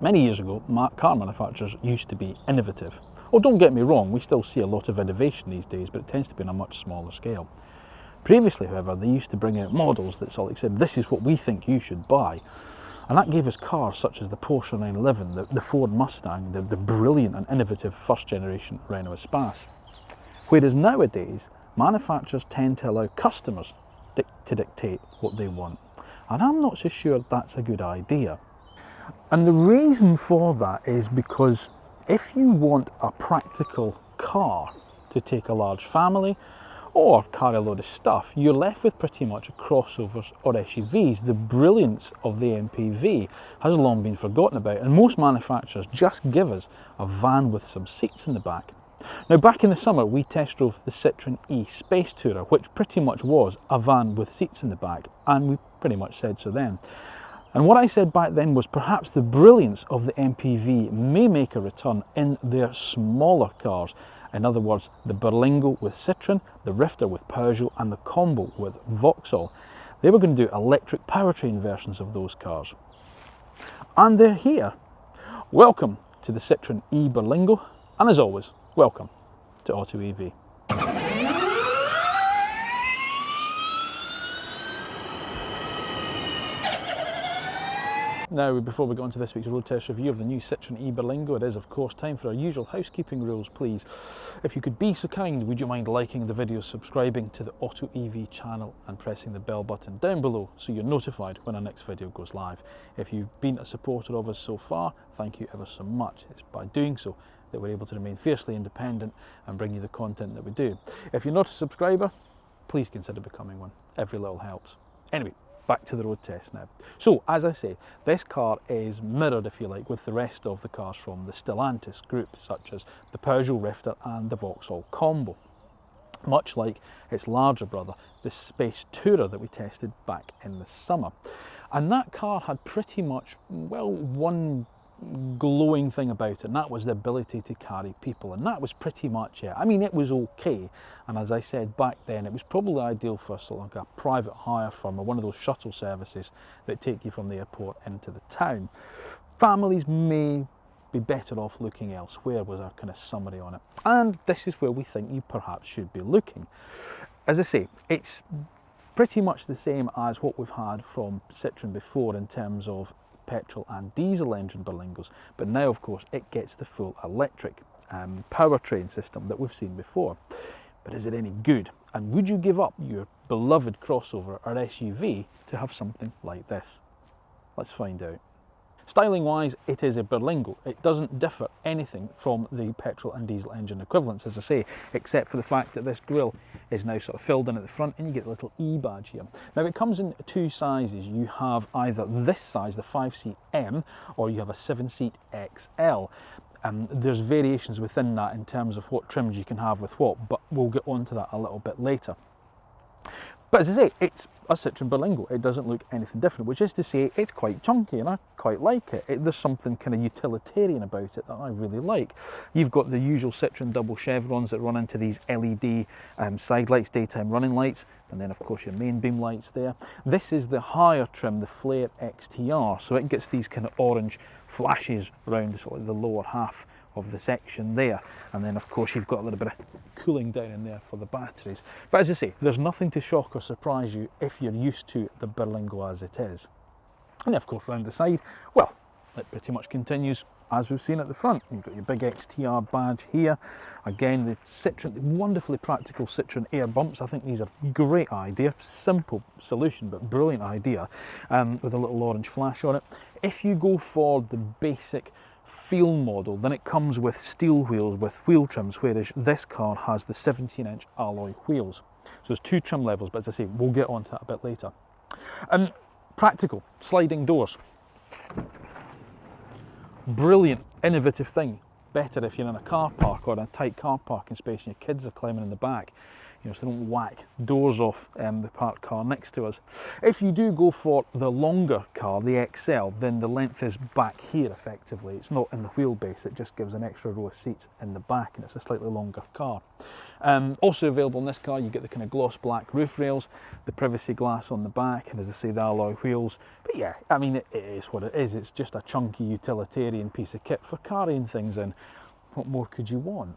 Many years ago, car manufacturers used to be innovative. Oh, don't get me wrong, we still see a lot of innovation these days, but it tends to be on a much smaller scale. Previously, however, they used to bring out models that sort of said, this is what we think you should buy. And that gave us cars such as the Porsche 911, the Ford Mustang, the brilliant and innovative first generation Renault Espace. Whereas nowadays, manufacturers tend to allow customers to dictate what they want. And I'm not so sure that's a good idea. And the reason for that is because if you want a practical car to take a large family or carry a load of stuff, you're left with pretty much crossovers or SUVs. The brilliance of the MPV has long been forgotten about, and most manufacturers just give us a van with some seats in the back. Now, back in the summer, we test drove the Citroen e-Space Tourer, which pretty much was a van with seats in the back, and we pretty much said so then. And what I said back then was perhaps the brilliance of the MPV may make a return in their smaller cars. In other words, the Berlingo with Citroen, the Rifter with Peugeot, and the Combo with Vauxhall. They were going to do electric powertrain versions of those cars. And they're here. Welcome to the Citroen e-Berlingo, and as always, welcome to AutoEV. Now, before we go on to this week's road test review of the new Citroen e-Berlingo, it is of course time for our usual housekeeping rules, please. If you could be so kind, would you mind liking the video, subscribing to the AutoEV channel and pressing the bell button down below so you're notified when our next video goes live. If you've been a supporter of us so far, thank you ever so much. It's by doing so that we're able to remain fiercely independent and bring you the content that we do. If you're not a subscriber, please consider becoming one. Every little helps. Anyway, back to the road test now. So, as I say, this car is mirrored, if you like, with the rest of the cars from the Stellantis group, such as the Peugeot Rifter and the Vauxhall Combo. Much like its larger brother, the Space Tourer that we tested back in the summer. And that car had pretty much, well, one glowing thing about it, and that was the ability to carry people, and that was pretty much it. I mean, it was okay, and as I said back then, it was probably ideal for sort of like a private hire firm or one of those shuttle services that take you from the airport into the town. Families may be better off looking elsewhere, was our kind of summary on it, and this is where we think you perhaps should be looking. As I say, it's pretty much the same as what we've had from Citroen before in terms of petrol and diesel engine Berlingos, but now of course it gets the full electric powertrain system that we've seen before. But is it any good? And would you give up your beloved crossover or SUV to have something like this? Let's find out. Styling wise, it is a Berlingo. It doesn't differ anything from the petrol and diesel engine equivalents, as I say, except for the fact that this grille is now sort of filled in at the front and you get a little E badge here. Now, it comes in two sizes. You have either this size, the 5-seat M, or you have a 7-seat XL. There's variations within that in terms of what trims you can have with what, but we'll get onto that a little bit later. But as I say, it's a Citroen Berlingo. It doesn't look anything different, which is to say it's quite chunky and I quite like it. There's something kind of utilitarian about it that I really like. You've got the usual Citroen double chevrons that run into these LED side lights, daytime running lights, and then of course your main beam lights there. This is the higher trim, the Flare XTR, so it gets these kind of orange flashes around sort of the lower half of the section there, and then of course you've got a little bit of cooling down in there for the batteries. But as I say, there's nothing to shock or surprise you if you're used to the Berlingo as it is. And then of course round the side, well, it pretty much continues as we've seen at the front. You've got your big XTR badge here. Again, the Citroen, the wonderfully practical Citroen air bumps. I think these are a great idea, simple solution but brilliant idea, with a little orange flash on it. If you go for the basic feel model, then it comes with steel wheels with wheel trims, whereas this car has the 17-inch alloy wheels. So there's two trim levels, but as I say, we'll get onto that a bit later. Practical sliding doors. Brilliant, innovative thing. Better if you're in a car park or in a tight car parking space and your kids are climbing in the back. you know, so they don't whack doors off the parked car next to us. If you do go for the longer car, the XL, then the length is back here effectively. It's not in the wheelbase, it just gives an extra row of seats in the back, and it's a slightly longer car. Also available in this car, you get the kind of gloss black roof rails, the privacy glass on the back, and as I say, the alloy wheels. But yeah, I mean, it is what it is. It's just a chunky utilitarian piece of kit for carrying things in. What more could you want?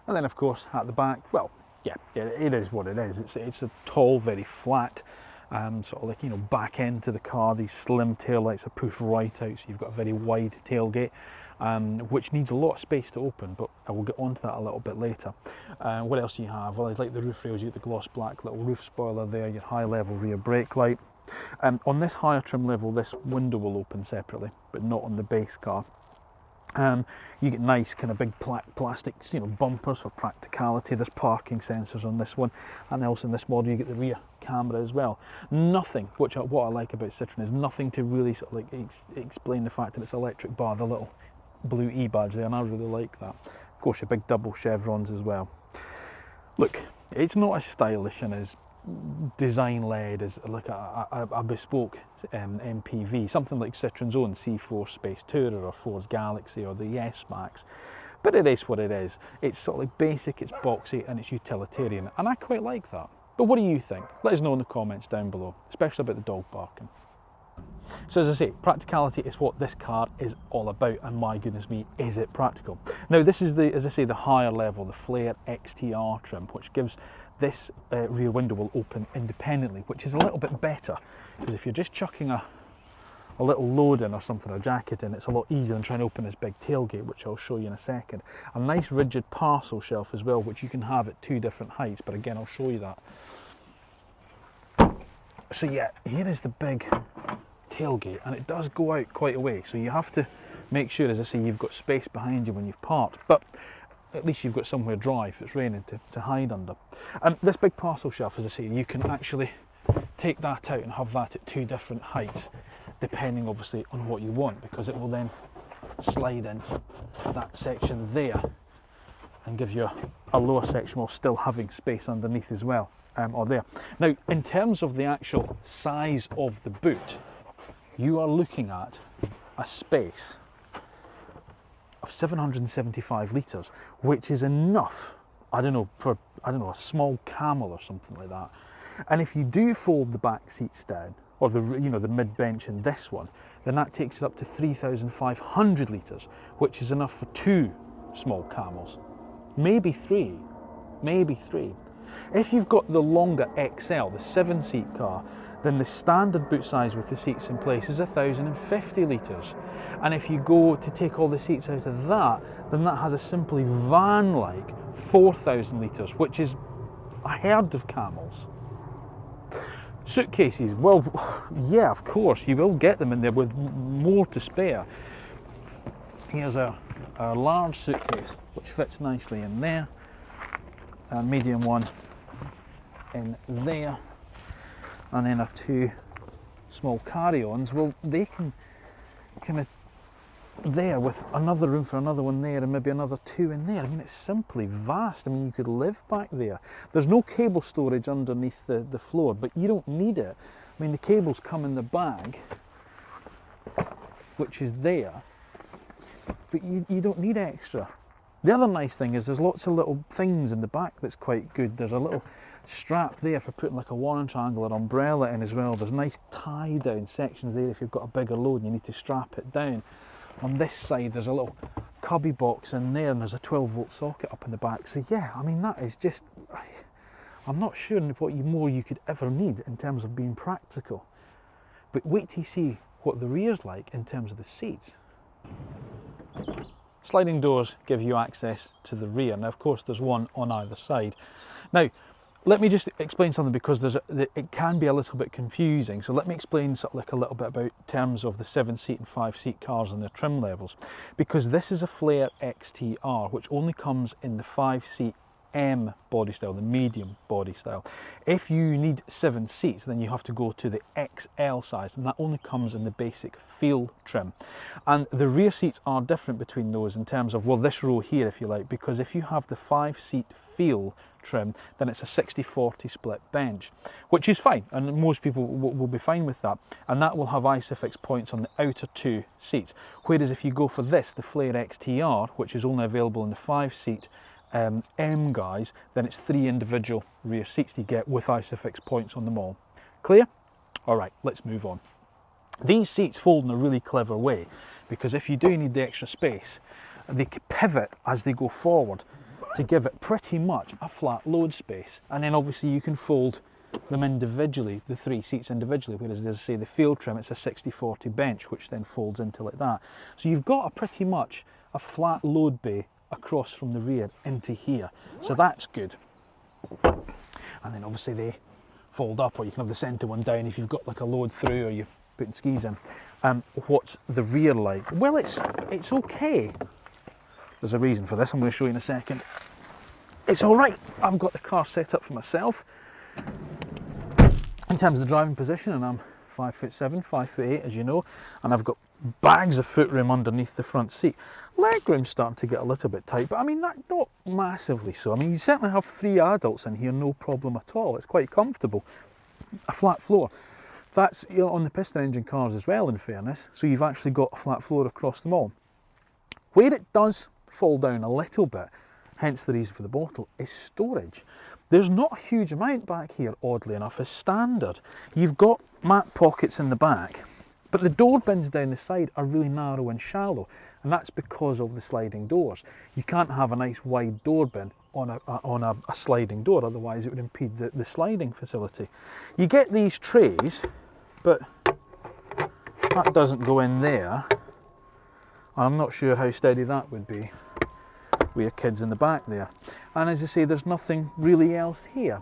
And then of course at the back, well, yeah, it is what it is. It's a tall, very flat, sort of like, you know, back end to the car. These slim taillights are pushed right out, so you've got a very wide tailgate, which needs a lot of space to open, but I will get onto that a little bit later. What else do you have? Well, like the roof rails, you get the gloss black little roof spoiler there, your high level rear brake light. On this higher trim level, this window will open separately, but not on the base car. You get nice kind of big plastic, you know, bumpers for practicality. There's parking sensors on this one, and also in this model you get the rear camera as well. Nothing, what I like about Citroen is nothing to really sort of like explain the fact that it's electric, bar the little blue E badge there, and I really like that. Of course, your big double chevrons as well. Look, it's not as stylish and as design-led as like a bespoke MPV, something like Citroen's own C4 Space Tourer or Ford's Galaxy or the S-Max, but it is what it is. It's sort of like basic, it's boxy, and it's utilitarian, and I quite like that. But what do you think? Let us know in the comments down below, especially about the dog barking. So as I say, practicality is what this car is all about, and my goodness me, is it practical. Now this is the, as I say, the higher level, the Flare XTR trim, which gives this rear window will open independently, which is a little bit better, because if you're just chucking a little load in or something, a jacket in, it's a lot easier than trying to open this big tailgate, which I'll show you in a second. A nice rigid parcel shelf as well, which you can have at 2 different heights, but again, I'll show you that. So yeah, here is the big tailgate, and it does go out quite a way, so you have to make sure, as I say, you've got space behind you when you've parked, but at least you've got somewhere dry if it's raining to hide under. This big parcel shelf, as I say, you can actually take that out and have that at 2 different heights, depending obviously on what you want, because it will then slide in that section there and give you a lower section while still having space underneath as well, or there. Now, in terms of the actual size of the boot, you are looking at a space of 775 litres, which is enough, I don't know, for, I don't know, a small Camel or something like that. And if you do fold the back seats down, or the, you know, the mid bench in this one, then that takes it up to 3,500 litres, which is enough for 2 small Camels, maybe 3, maybe 3. If you've got the longer XL, the 7-seat car, then the standard boot size with the seats in place is 1,050 litres. And if you go to take all the seats out of that, then that has a simply van-like 4,000 litres, which is a herd of Camels. Suitcases, well, yeah, of course, you will get them in there with more to spare. Here's a large suitcase, which fits nicely in there, a medium one in there, and then our 2 small carry-ons. Well, they can kind of there with another room for another one there, and maybe another 2 in there. I mean, it's simply vast. I mean, you could live back there. There's no cable storage underneath the floor, but you don't need it. I mean, the cables come in the bag, which is there, but you don't need extra. The other nice thing is there's lots of little things in the back that's quite good. There's a little strap there for putting like a warning triangle or umbrella in as well. There's nice tie down sections there if you've got a bigger load and you need to strap it down. On this side there's a little cubby box in there, and there's a 12-volt socket up in the back. So yeah, I mean, that is just, I'm not sure what more you could ever need in terms of being practical. But wait till you see what the rear's like in terms of the seats. Sliding doors give you access to the rear. Now, of course, there's one on either side. Now, let me just explain something, because it can be a little bit confusing. So let me explain sort of like a little bit about terms of the 7-seat and 5-seat cars and their trim levels. Because this is a Flare XTR, which only comes in the 5-seat M body style, the medium body style. If you need 7 seats, then you have to go to the XL size, and that only comes in the basic feel trim. And the rear seats are different between those in terms of, well, this row here, if you like, because if you have the 5-seat feel trim, then it's a 60-40 split bench, which is fine, and most people will be fine with that, and that will have ISOFIX points on the outer 2 seats. Whereas if you go for this, the Flare XTR, which is only available in the 5-seat M guys, then it's 3 individual rear seats you get with ISOFIX points on them all. Clear? All right, let's move on. These seats fold in a really clever way, because if you do need the extra space, they pivot as they go forward to give it pretty much a flat load space. And then obviously you can fold them individually, the 3 seats individually, whereas as I say, the field trim, it's a 60-40 bench, which then folds into like that. So you've got a pretty much a flat load bay across from the rear into here. So that's good. And then obviously they fold up, or you can have the centre one down if you've got like a load through or you're putting skis in. What's the rear like? Well, it's okay. There's a reason for this, I'm going to show you in a second. It's all right. I've got the car set up for myself in terms of the driving position, and I'm 5'7", 5'8", as you know, and I've got bags of footroom underneath the front seat. Legroom's starting to get a little bit tight, but I mean, not massively so. I mean, you certainly have 3 adults in here, no problem at all. It's quite comfortable. A flat floor. That's, you know, on the piston engine cars as well, in fairness, so you've actually got a flat floor across them all. Where it does fall down a little bit, hence the reason for the bottle, is storage. There's not a huge amount back here, oddly enough, as standard. You've got mat pockets in the back, but the door bins down the side are really narrow and shallow, and that's because of the sliding doors. You can't have a nice wide door bin on a sliding door, otherwise it would impede the sliding facility. You get these trays, but that doesn't go in there, and I'm not sure how steady that would be with your kids in the back there. And as I say, there's nothing really else here.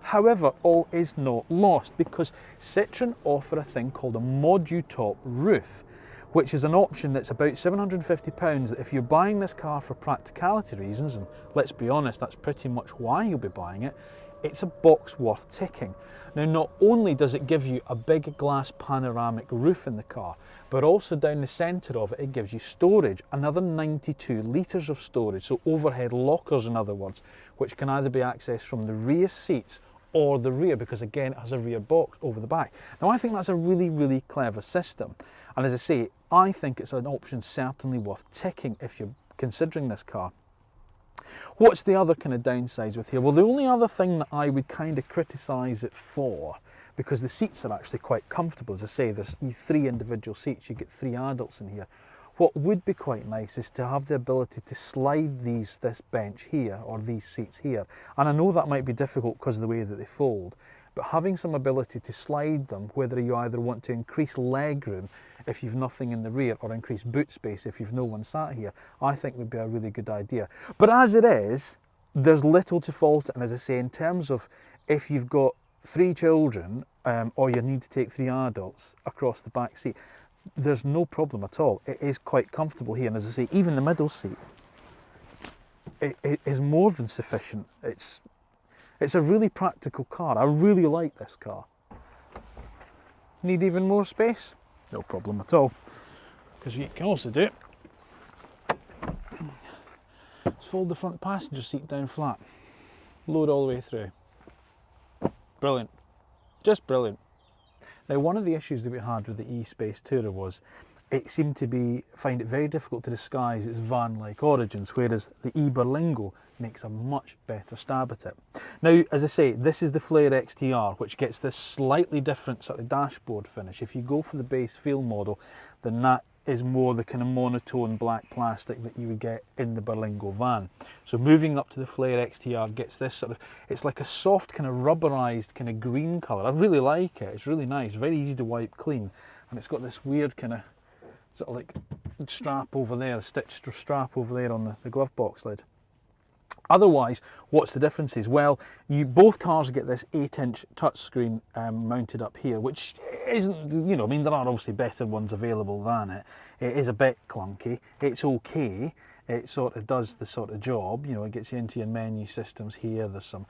However, all is not lost, because Citroen offer a thing called a module-top roof, which is an option that's about £750 that if you're buying this car for practicality reasons, and let's be honest, that's pretty much why you'll be buying it, it's a box worth ticking. Now, not only does it give you a big glass panoramic roof in the car, but also down the centre of it, it gives you storage, another 92 litres of storage, so overhead lockers in other words, which can either be accessed from the rear seats or the rear, because again, it has a rear box over the back. Now, I think that's a really, really clever system. And as I say, I think it's an option certainly worth ticking if you're considering this car. What's the other kind of downsides with here? Well, the only other thing that I would kind of criticise it for, because the seats are actually quite comfortable, as I say, there's 3 individual seats, you get 3 adults in here. What would be quite nice is to have the ability to slide this bench here, or these seats here. And I know that might be difficult because of the way that they fold, but having some ability to slide them, whether you either want to increase leg room if you've nothing in the rear, or increase boot space if you've no one sat here, I think would be a really good idea. But as it is, there's little to fault it. And as I say, in terms of if you've got 3 children, or you need to take 3 adults across the back seat, there's no problem at all. It is quite comfortable here, and as I say, even the middle seat, it is more than sufficient. It's a really practical car. I really like this car. Need even more space? No problem at all, because you can also do it. Let's fold the front passenger seat down flat, load all the way through. Brilliant, just brilliant. Now, one of the issues that we had with the e-Space Tourer was it seemed to find it very difficult to disguise its van-like origins, whereas the e-Berlingo makes a much better stab at it. Now, as I say, this is the Flare XTR, which gets this slightly different sort of dashboard finish. If you go for the base feel model, then that is more the kind of monotone black plastic that you would get in the Berlingo van. So moving up to the Flare XTR gets this sort of, it's like a soft kind of rubberized kind of green colour. I really like it, it's really nice, very easy to wipe clean, and it's got this weird kind of sort of like strap over there, the stitched strap over there on the glove box lid. Otherwise, what's the differences? Well, both cars get this 8-inch touchscreen mounted up here, which isn't, you know, I mean, there are obviously better ones available than it. It is a bit clunky. It's okay. It sort of does the sort of job. You know, it gets you into your menu systems here. There's some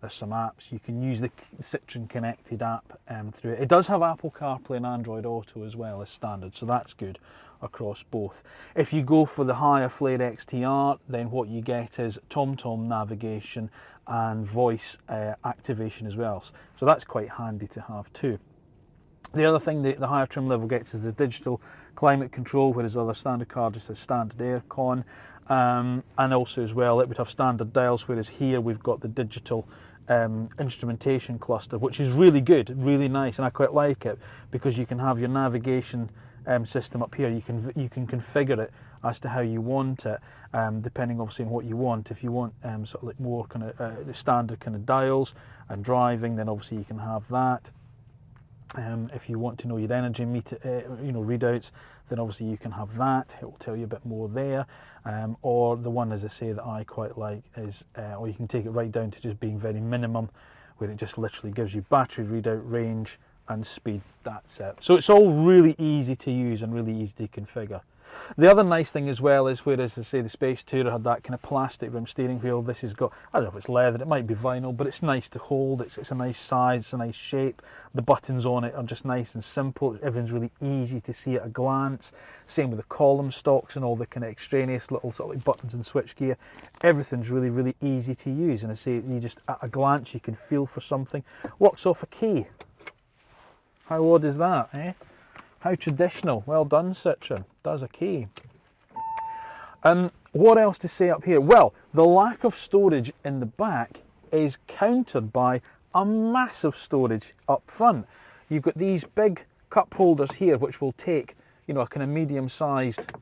apps. You can use the Citroen connected app through it. It does have Apple CarPlay and Android Auto as well as standard, so that's good across both. If you go for the higher Flare XTR, then what you get is TomTom navigation and voice activation as well. So that's quite handy to have too. The other thing the higher trim level gets is the digital climate control, whereas the other standard car just has standard aircon. And also as well, it would have standard dials, whereas here we've got the digital instrumentation cluster, which is really good, really nice, and I quite like it because you can have your navigation system up here. You can configure it as to how you want it, depending obviously on what you want. If you want sort of like more kind of standard kind of dials and driving, then obviously you can have that. If you want to know your energy meter, readouts, then obviously you can have that. It will tell you a bit more there. Or the one, as I say, that I quite like is, or you can take it right down to just being very minimum, where it just literally gives you battery readout, range and speed. That's it. So it's all really easy to use and really easy to configure. The other nice thing as well is, whereas I say the Space Tourer had that kind of plastic rim steering wheel, this has got, I don't know if it's leather, it might be vinyl, but it's nice to hold. It's a nice size, it's a nice shape. The buttons on it are just nice and simple. Everything's really easy to see at a glance. Same with the column stocks and all the kind of extraneous little sort of like buttons and switch gear. Everything's really, really easy to use. And I say, you just at a glance you can feel for something. Locks off a key. How odd is that, eh? How traditional. Well done, Citroen. Does a key. What else to say up here? Well, the lack of storage in the back is countered by a massive storage up front. You've got these big cup holders here, which will take, you know, a kind of medium-sized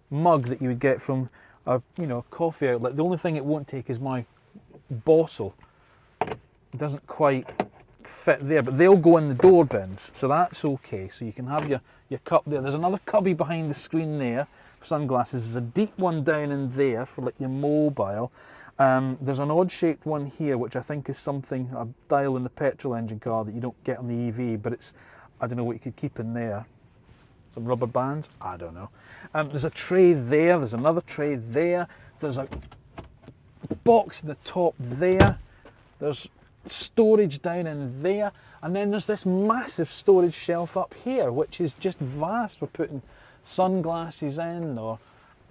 mug that you would get from a, you know, coffee outlet. The only thing it won't take is my bottle. It doesn't quite fit there, but they'll go in the door bins, so that's okay. So you can have your cup there. There's another cubby behind the screen there for sunglasses. There's a deep one down in there for like your mobile. There's an odd shaped one here, which I think is something, a dial in the petrol engine car that you don't get on the EV, but it's, I don't know what you could keep in there. Some rubber bands? I don't know. There's a tray there, there's another tray there, there's a box in the top there, there's storage down in there, and then there's this massive storage shelf up here, which is just vast for putting sunglasses in, or,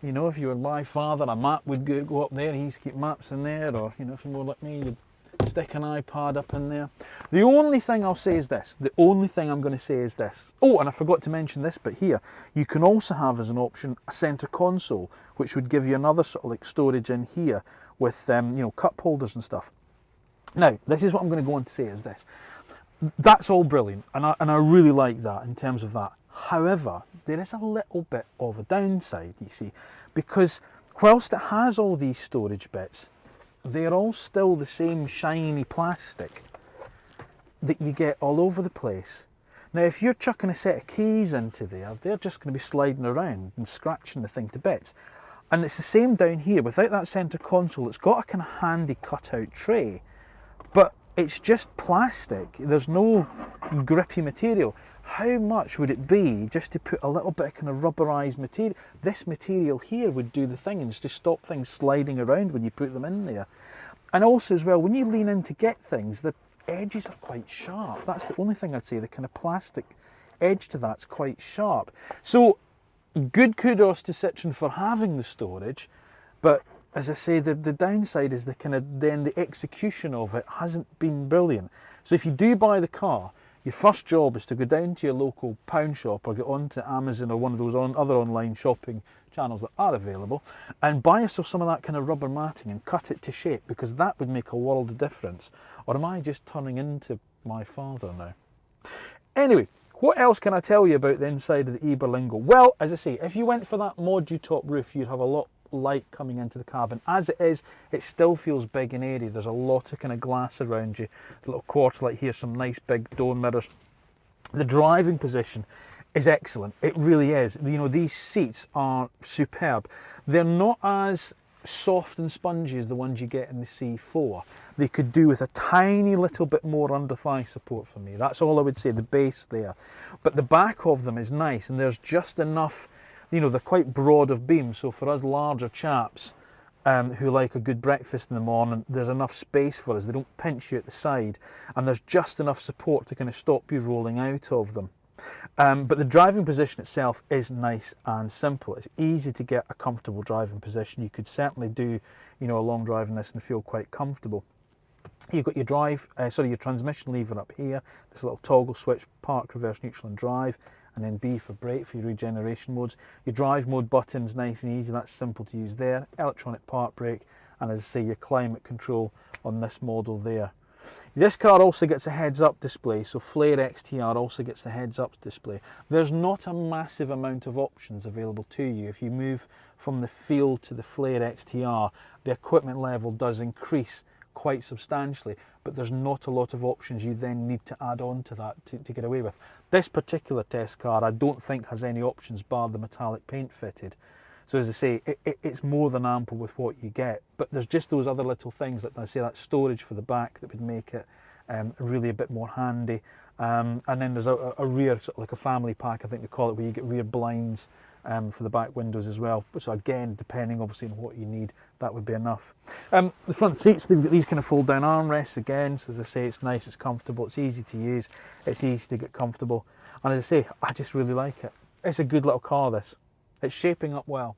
you know, if you were my father, a map would go up there. He used to keep maps in there, or, you know, if you're more like me, you'd stick an iPad up in there. The only thing I'll say is this, the only thing I'm going to say is this. Oh, and I forgot to mention this bit here. You can also have as an option a centre console, which would give you another sort of like storage in here with, you know, cup holders and stuff. Now, this is what I'm going to go on to say is this. That's all brilliant, and I really like that in terms of that. However, there is a little bit of a downside, you see, because whilst it has all these storage bits, they're all still the same shiny plastic that you get all over the place. Now, if you're chucking a set of keys into there, they're just going to be sliding around and scratching the thing to bits. And it's the same down here. Without that centre console, it's got a kind of handy cut-out tray, but it's just plastic. There's no grippy material. How much would it be just to put a little bit of kind of rubberized material? This material here would do the thing and just stop things sliding around when you put them in there. And also as well, when you lean in to get things, the edges are quite sharp. That's the only thing I'd say, the kind of plastic edge to that's quite sharp. So good kudos to Citroen for having the storage, but as I say, the downside is the kind of, then the execution of it hasn't been brilliant. So if you do buy the car, your first job is to go down to your local pound shop or get onto Amazon or one of those other online shopping channels that are available and buy yourself some of that kind of rubber matting and cut it to shape, because that would make a world of difference. Or am I just turning into my father now? Anyway, what else can I tell you about the inside of the e-Berlingo? Well, as I say, if you went for that modu top roof, you'd have a lot light coming into the cabin. As it is, it still feels big and airy. There's a lot of kind of glass around you, a little quarter light here, some nice big door mirrors. The driving position is excellent. It really is. You know, these seats are superb. They're not as soft and spongy as the ones you get in the C4. They could do with a tiny little bit more under thigh support for me. That's all I would say, the base there. But the back of them is nice, and there's just enough, you know, they're quite broad of beam, so for us larger chaps who like a good breakfast in the morning, there's enough space for us. They don't pinch you at the side, and there's just enough support to kind of stop you rolling out of them. But the driving position itself is nice and simple. It's easy to get a comfortable driving position. You could certainly do, you know, a long drive in this and feel quite comfortable. You've got your transmission lever up here, this little toggle switch, park, reverse, neutral and drive, and then B for brake for your regeneration modes. Your drive mode button's nice and easy, that's simple to use there. Electronic park brake, and as I say, your climate control on this model there. This car also gets a heads-up display, so Flare XTR also gets the heads-up display. There's not a massive amount of options available to you. If you move from the Field to the Flare XTR, the equipment level does increase quite substantially, but there's not a lot of options you then need to add on to that to get away with. This particular test car I don't think has any options bar the metallic paint fitted. So as I say, it's more than ample with what you get, but there's just those other little things, like I say, that storage for the back that would make it really a bit more handy. And then there's a rear, sort of like a family pack, I think they call it, where you get rear blinds for the back windows as well. So again, depending obviously on what you need, that would be enough. The front seats, they've got these kind of fold down armrests again. So as I say, it's nice, it's comfortable, it's easy to use, it's easy to get comfortable. And as I say, I just really like it. It's a good little car, this. It's shaping up well.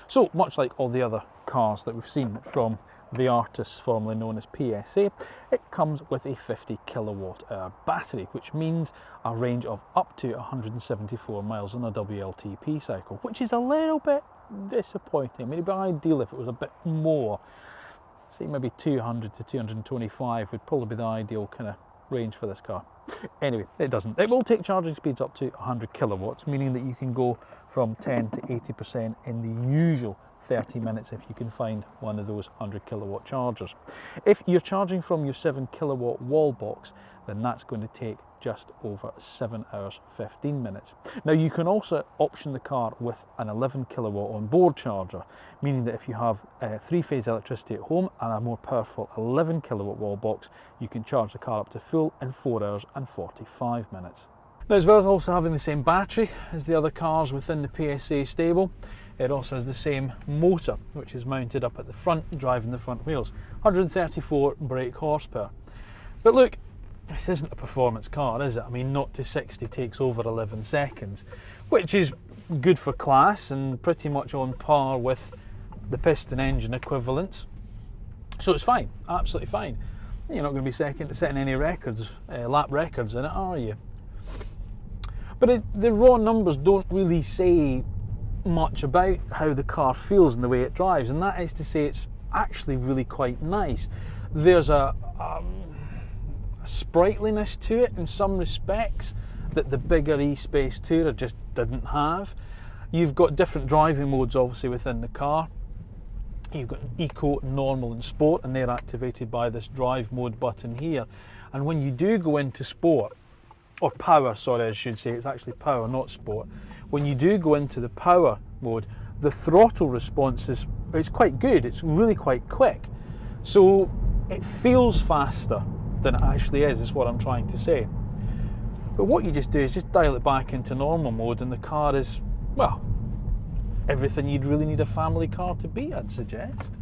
So much like all the other cars that we've seen from the artists formerly known as PSA, it comes with a 50 kilowatt hour battery, which means a range of up to 174 miles on a WLTP cycle, which is a little bit disappointing. I mean, it'd be ideal if it was a bit more. Say maybe 200 to 225 would probably be the ideal kind of range for this car. Anyway, it doesn't. It will take charging speeds up to 100 kilowatts, meaning that you can go from 10 to 80% in the usual 30 minutes if you can find one of those 100 kilowatt chargers. If you're charging from your 7 kilowatt wall box, then that's going to take just over 7 hours 15 minutes. Now you can also option the car with an 11 kilowatt onboard charger, meaning that if you have three-phase electricity at home and a more powerful 11 kilowatt wall box, you can charge the car up to full in 4 hours and 45 minutes. Now, as well as also having the same battery as the other cars within the PSA stable, it also has the same motor, which is mounted up at the front, driving the front wheels. 134 brake horsepower. But look, this isn't a performance car, is it? I mean, 0 to 60 takes over 11 seconds, which is good for class and pretty much on par with the piston engine equivalents. So it's fine, absolutely fine. You're not going to be setting any records, lap records in it, are you? But the raw numbers don't really say much about how the car feels and the way it drives, and that is to say it's actually really quite nice. There's a sprightliness to it in some respects that the bigger E-Space Tourer just didn't have. You've got different driving modes obviously within the car. You've got Eco, Normal and Sport, and they're activated by this drive mode button here. And when you do go into Sport, or Power, sorry, I should say, it's actually Power, not Sport. When you do go into the Power mode, the throttle response is quite good. It's really quite quick. So it feels faster than it actually is what I'm trying to say. But what you just do is just dial it back into normal mode, and the car is, well, everything you'd really need a family car to be, I'd suggest.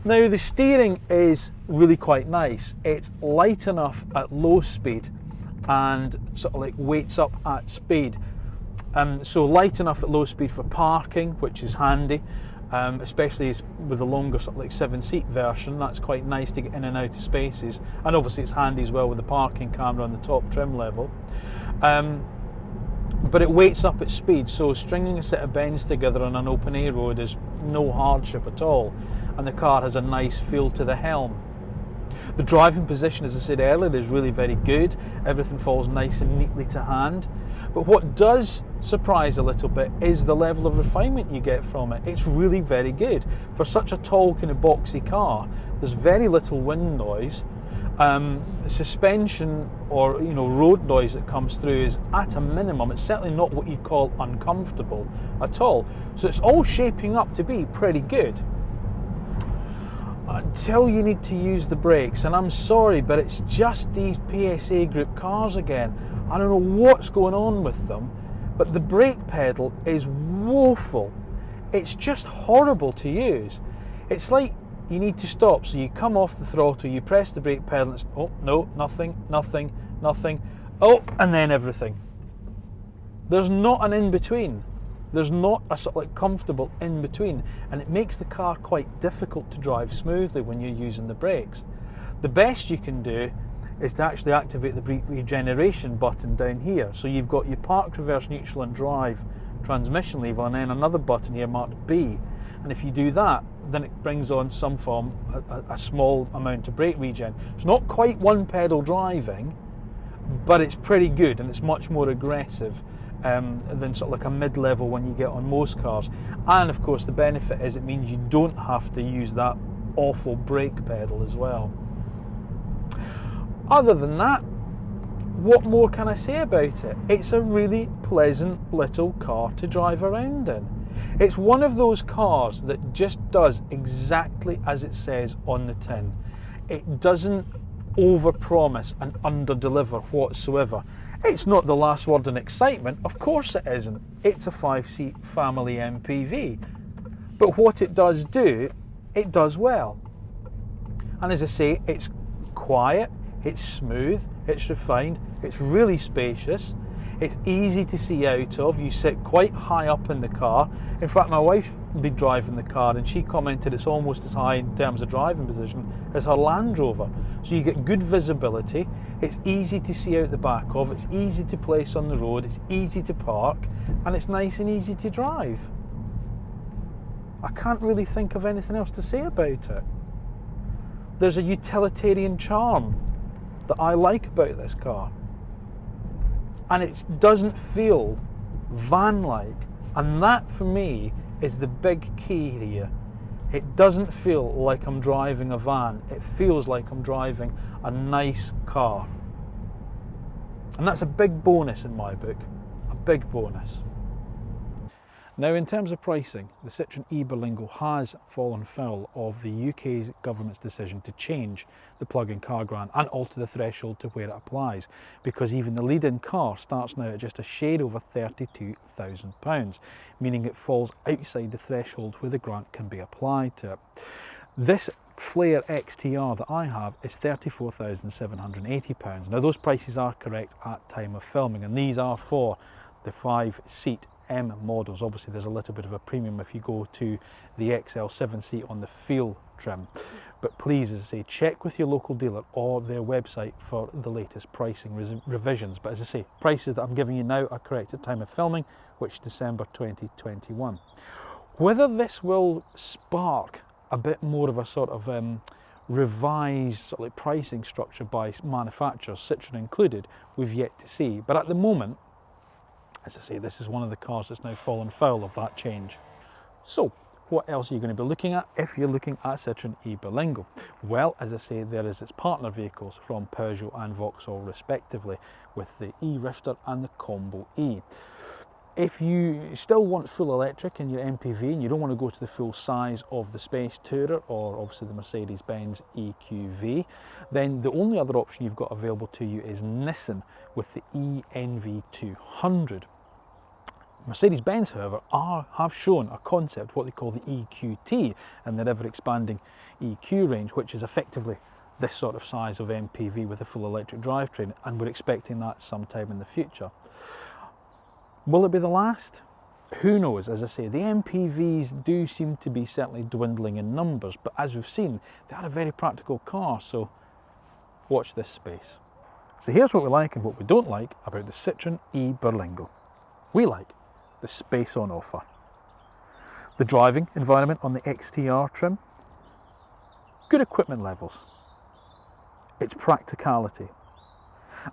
Now, the steering is really quite nice. It's light enough at low speed and sort of like weights up at speed. So light enough at low speed for parking, which is handy, especially with the longer sort of like 7-seat version. That's quite nice to get in and out of spaces, and obviously it's handy as well with the parking camera on the top trim level. But it weights up at speed, so stringing a set of bends together on an open air road is no hardship at all, and the car has a nice feel to the helm. The driving position, as I said earlier, is really very good. Everything falls nice and neatly to hand. But what does surprise a little bit is the level of refinement you get from it. It's really very good. For such a tall kind of boxy car, there's very little wind noise. Suspension or road noise that comes through is at a minimum. It's certainly not what you'd call uncomfortable at all. So it's all shaping up to be pretty good. until you need to use the brakes. And I'm sorry, but it's just these PSA group cars again. I don't know what's going on with them, but the brake pedal is woeful. It's just horrible to use. It's like you need to stop, so you come off the throttle, you press the brake pedal, and it's, oh no, nothing, nothing, nothing, oh, and then everything. There's not an in-between. There's not a sort of like comfortable in-between, and it makes the car quite difficult to drive smoothly when you're using the brakes. The best you can do is to actually activate the brake regeneration button down here. So you've got your park, reverse, neutral and drive transmission lever, and then another button here marked B. And if you do that, then it brings on some form, a small amount of brake regen. It's not quite one pedal driving, but it's pretty good, and it's much more aggressive than sort of like a mid-level one you get on most cars. And of course the benefit is it means you don't have to use that awful brake pedal as well. Other than that, what more can I say about it? It's a really pleasant little car to drive around in. It's one of those cars that just does exactly as it says on the tin. It doesn't overpromise and underdeliver whatsoever. It's not the last word in excitement, of course it isn't. It's a 5-seat family MPV. But what it does do, it does well. And as I say, it's quiet, it's smooth, it's refined, it's really spacious, it's easy to see out of. You sit quite high up in the car. In fact, my wife will be driving the car and she commented it's almost as high in terms of driving position as her Land Rover. So you get good visibility, it's easy to see out the back of, it's easy to place on the road, it's easy to park, and it's nice and easy to drive. I can't really think of anything else to say about it. There's a utilitarian charm that I like about this car, and it doesn't feel van-like, and that for me is the big key here. It doesn't feel like I'm driving a van, it feels like I'm driving a nice car, and that's a big bonus in my book, a big bonus. Now, in terms of pricing, the Citroen e-Berlingo has fallen foul of the UK's government's decision to change the plug-in car grant and alter the threshold to where it applies, because even the lead-in car starts now at just a shade over £32,000, meaning it falls outside the threshold where the grant can be applied to it. This Flare XTR that I have is £34,780. Now, those prices are correct at time of filming, and these are for the 5-seat M models. Obviously there's a little bit of a premium if you go to the XL 7-seat on the Feel trim, but please, as I say, check with your local dealer or their website for the latest pricing revisions. But as I say, prices that I'm giving you now are correct at time of filming, which is December 2021. Whether this will spark a bit more of a sort of revised sort of like pricing structure by manufacturers, Citroen included, we've yet to see. But at the moment, as I say, this is one of the cars that's now fallen foul of that change. So, what else are you going to be looking at if you're looking at Citroen e-Berlingo? Well, as I say, there is its partner vehicles from Peugeot and Vauxhall respectively, with the e-Rifter and the Combo E. If you still want full electric in your MPV and you don't want to go to the full size of the Space Tourer or obviously the Mercedes-Benz EQV, then the only other option you've got available to you is Nissan with the ENV200. Mercedes-Benz, however, have shown a concept, what they call the EQT, and their ever-expanding EQ range, which is effectively this sort of size of MPV with a full electric drivetrain, and we're expecting that sometime in the future. Will it be the last? Who knows? As I say, the MPVs do seem to be certainly dwindling in numbers, but as we've seen, they are a very practical car, so watch this space. So here's what we like and what we don't like about the Citroen e-Berlingo. We like the space on offer, the driving environment on the XTR trim, good equipment levels, its practicality,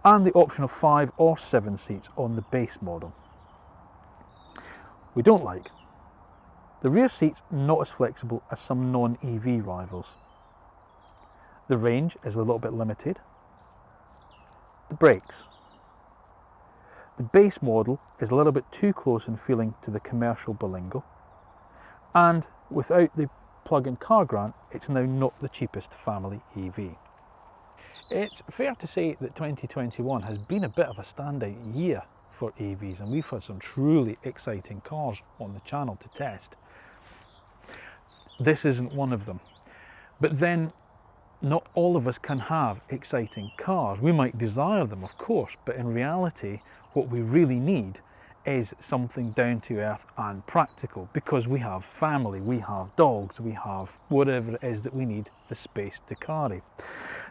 and the option of 5 or 7 seats on the base model. We don't like the rear seats, not as flexible as some non-EV rivals. The range is a little bit limited. The brakes. The base model is a little bit too close in feeling to the commercial Berlingo, and without the plug-in car grant, it's now not the cheapest family EV. It's fair to say that 2021 has been a bit of a standout year for EVs, and we've had some truly exciting cars on the channel to test. This isn't one of them. But then, not all of us can have exciting cars. We might desire them, of course, but in reality, what we really need is something down to earth and practical, because we have family, we have dogs, we have whatever it is that we need the space to carry.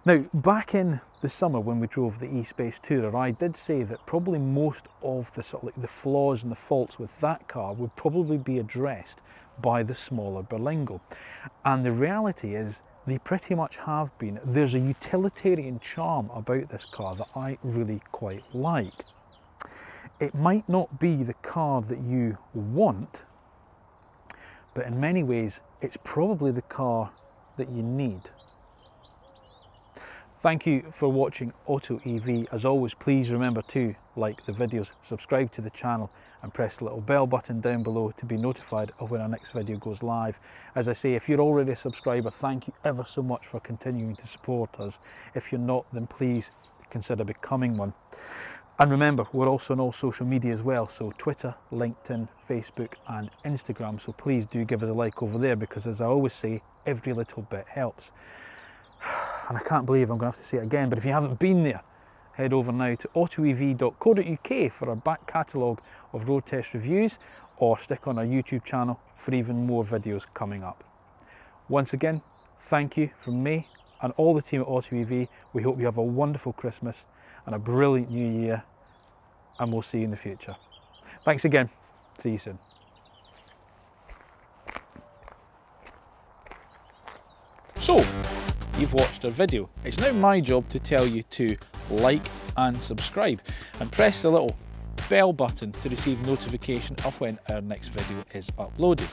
Now, back in the summer when we drove the e-Space Tourer, I did say that probably most of the sort of like the flaws and the faults with that car would probably be addressed by the smaller Berlingo. And the reality is they pretty much have been. There's a utilitarian charm about this car that I really quite like. It might not be the car that you want, but in many ways, it's probably the car that you need. Thank you for watching AutoEV. As always, please remember to like the videos, subscribe to the channel, and press the little bell button down below to be notified of when our next video goes live. As I say, if you're already a subscriber, thank you ever so much for continuing to support us. If you're not, then please consider becoming one. And remember, we're also on all social media as well, so Twitter, LinkedIn, Facebook and Instagram, so please do give us a like over there, because as I always say, every little bit helps. And I can't believe I'm going to have to say it again, but if you haven't been there, head over now to autoev.co.uk for our back catalogue of road test reviews, or stick on our YouTube channel for even more videos coming up. Once again, thank you from me and all the team at AutoEV. We hope you have a wonderful Christmas and a brilliant new year, and we'll see you in the future. Thanks again. See you soon. So, you've watched our video. It's now my job to tell you to like and subscribe, and press the little bell button to receive notification of when our next video is uploaded.